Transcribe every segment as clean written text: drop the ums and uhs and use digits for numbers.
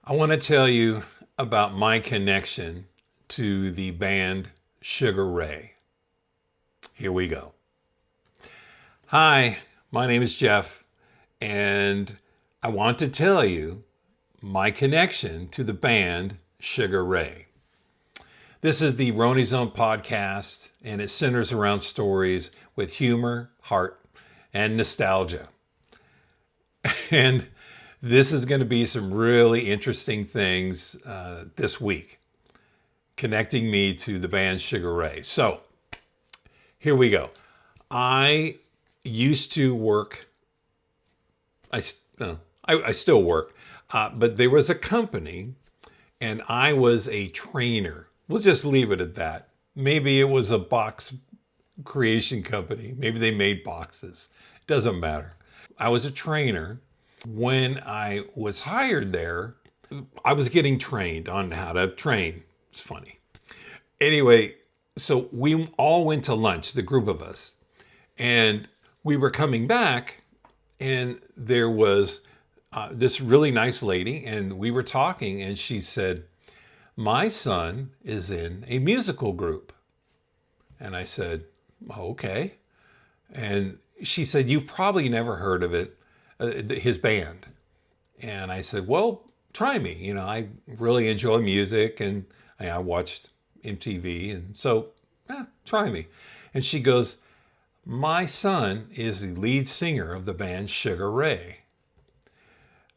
I want to tell you about my connection to the band Sugar Ray. Here we go. Hi, my name is Jeff, and I want to tell you my connection to the band Sugar Ray. This is the RoneyZone podcast, and it centers around stories with humor, heart, and nostalgia. And this is going to be some really interesting things this week, connecting me to the band Sugar Ray. So here we go. I used to work, I still work, but there was a company and I was a trainer. We'll just leave it at that. Maybe it was a box creation company. Maybe they made boxes. Doesn't matter. I was a trainer. When I was hired there, I was getting trained on how to train. It's funny. Anyway, so we all went to lunch, the group of us, and we were coming back, and there was this really nice lady, and we were talking, and she said, "My son is in a musical group." And I said, "Okay." And she said, "You've probably never heard of it, his band." And I said, "Well, try me. I really enjoy music and I watched MTV. And so try me." And she goes, "My son is the lead singer of the band Sugar Ray."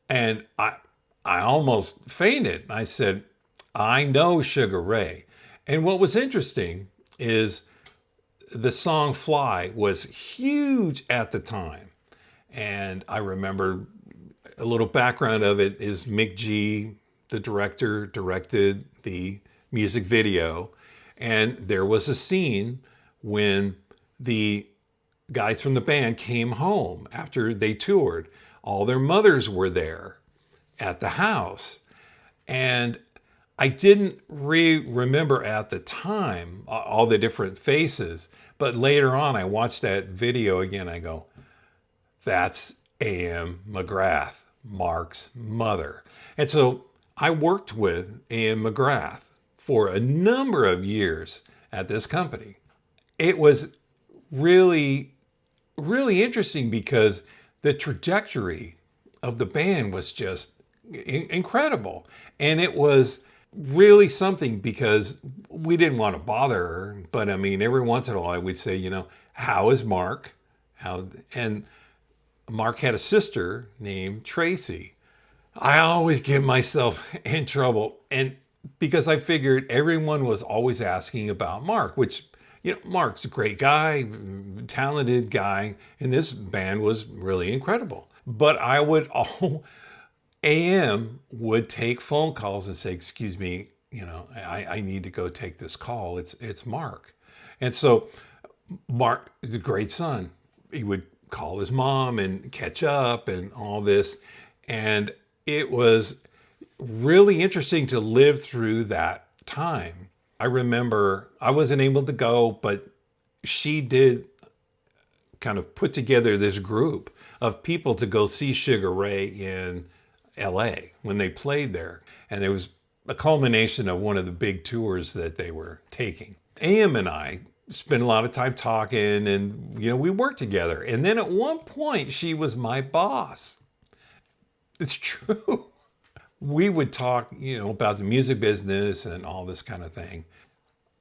And I almost fainted. I said, "I know Sugar Ray." And what was interesting is the song Fly was huge at the time. And I remember a little background of it is Mick G, the director, directed the music video. And there was a scene when the guys from the band came home after they toured. All their mothers were there at the house. And I didn't remember at the time all the different faces, but later on I watched that video again. I go, that's A.M. McGrath, Mark's mother. And so I worked with A.M. McGrath for a number of years at this company. It was really, really interesting because the trajectory of the band was just incredible. And it was really something because we didn't want to bother her. But I mean, every once in a while I would say, "How is Mark?" And Mark had a sister named Tracy. I always get myself in trouble. And because I figured everyone was always asking about Mark, which, Mark's a great guy, talented guy, and this band was really incredible. But AM would take phone calls and say, "Excuse me, I need to go take this call. It's Mark." And so Mark is a great son. He would call his mom and catch up and all this. And it was really interesting to live through that time. I remember I wasn't able to go, but she did kind of put together this group of people to go see Sugar Ray in LA when they played there. And there was a culmination of one of the big tours that they were taking. AM and I spent a lot of time talking and, we worked together. And then at one point, she was my boss. It's true. We would talk, about the music business and all this kind of thing.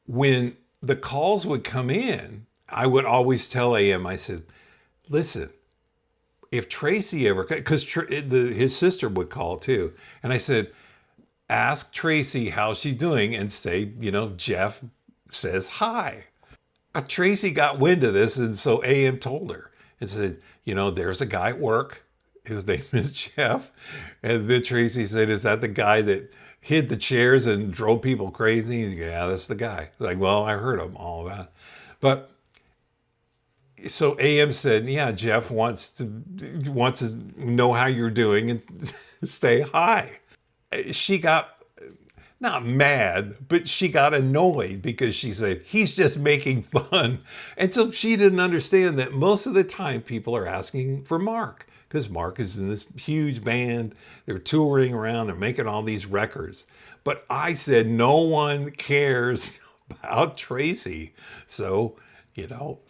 When the calls would come in, I would always tell AM, I said, "Listen, if Tracy ever," because his sister would call too. And I said, "Ask Tracy how she's doing and say, Jeff says hi." Tracy got wind of this, and so AM told her and said, "There's a guy at work. His name is Jeff." And then Tracy said, "Is that the guy that hid the chairs and drove people crazy?" And, "Yeah, that's the guy." Like, well, I heard him all about it. But so AM said, "Yeah, Jeff wants to know how you're doing and say hi." She got not mad, but she got annoyed because she said, "He's just making fun." And so she didn't understand that most of the time people are asking for Mark because Mark is in this huge band. They're touring around. They're making all these records. But I said, no one cares about Tracy. So,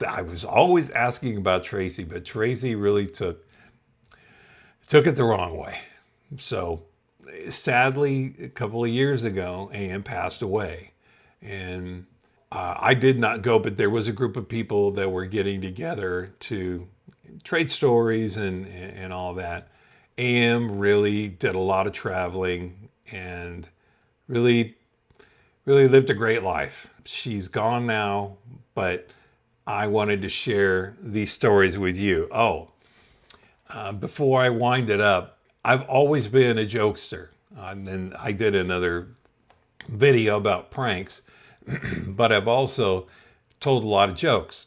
I was always asking about Tracy, but Tracy really took it the wrong way. So sadly, a couple of years ago, AM passed away. And I did not go, but there was a group of people that were getting together to trade stories and all that. AM really did a lot of traveling and really lived a great life. She's gone now, but I wanted to share these stories with you. Before I wind it up, I've always been a jokester. And I did another video about pranks, but I've also told a lot of jokes.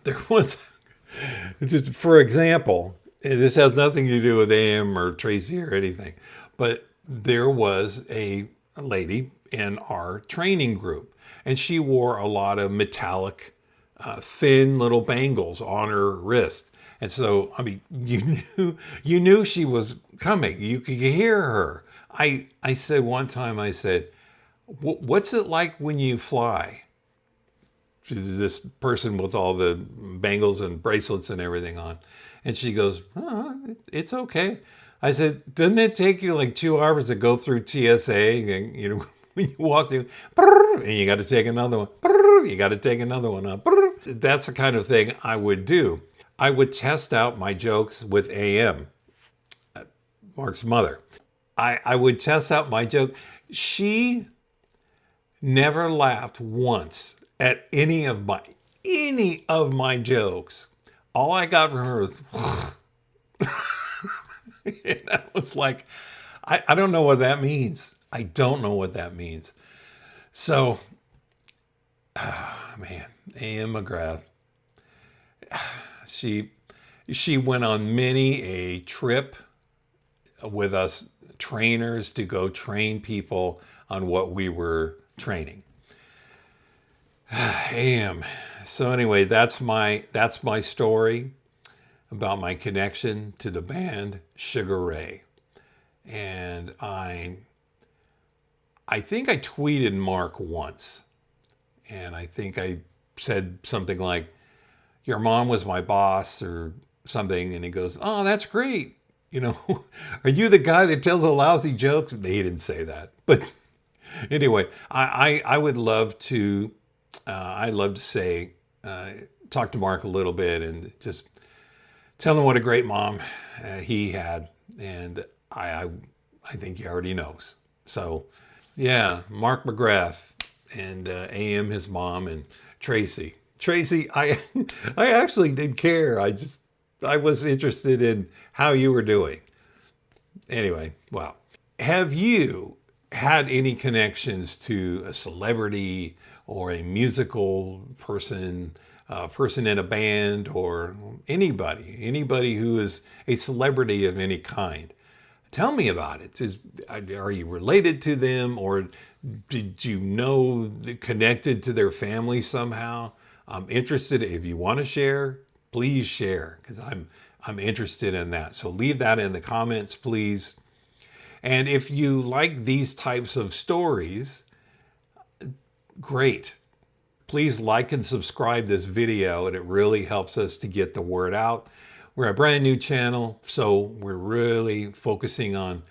There was, just for example, this has nothing to do with AM or Tracy or anything, but there was a lady in our training group, and she wore a lot of metallic, thin little bangles on her wrist. And so, I mean, you knew she was coming. You could hear her. I said one time, I said, what's it like when you fly? This person with all the bangles and bracelets and everything on. And she goes, it's okay. I said, doesn't it take you like 2 hours to go through TSA? And, when you walk through, and you got to take another one. You got to take another one up. That's the kind of thing I would do. I would test out my jokes with AM, Mark's mother. I would test out my joke. She never laughed once at any of my jokes. All I got from her was, and I was like, I don't know what that means. I don't know what that means. So, man, AM McGrath. She went on many a trip with us trainers to go train people on what we were training. AM. So anyway, that's my story about my connection to the band Sugar Ray. And I think I tweeted Mark once, and I think I said something like, your mom was my boss or something. And he goes, oh, that's great. Are you the guy that tells a lousy jokes? He didn't say that. But anyway, I would love to, say, talk to Mark a little bit and just tell him what a great mom he had. And I think he already knows. So yeah, Mark McGrath and AM, his mom, and Tracy, I actually did care. I was interested in how you were doing. Anyway, wow. Have you had any connections to a celebrity or a musical person, a person in a band, or anybody who is a celebrity of any kind? Tell me about it. Are you related to them, or did you know connected to their family somehow? I'm interested. If you want to share, please share, because I'm interested in that. So leave that in the comments, please. And if you like these types of stories, great. Please like and subscribe this video, and it really helps us to get the word out. We're a brand new channel, so we're really focusing on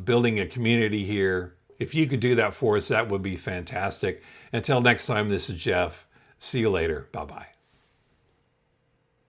building a community here. If you could do that for us, that would be fantastic. Until next time, this is Jeff. See you later. Bye-bye.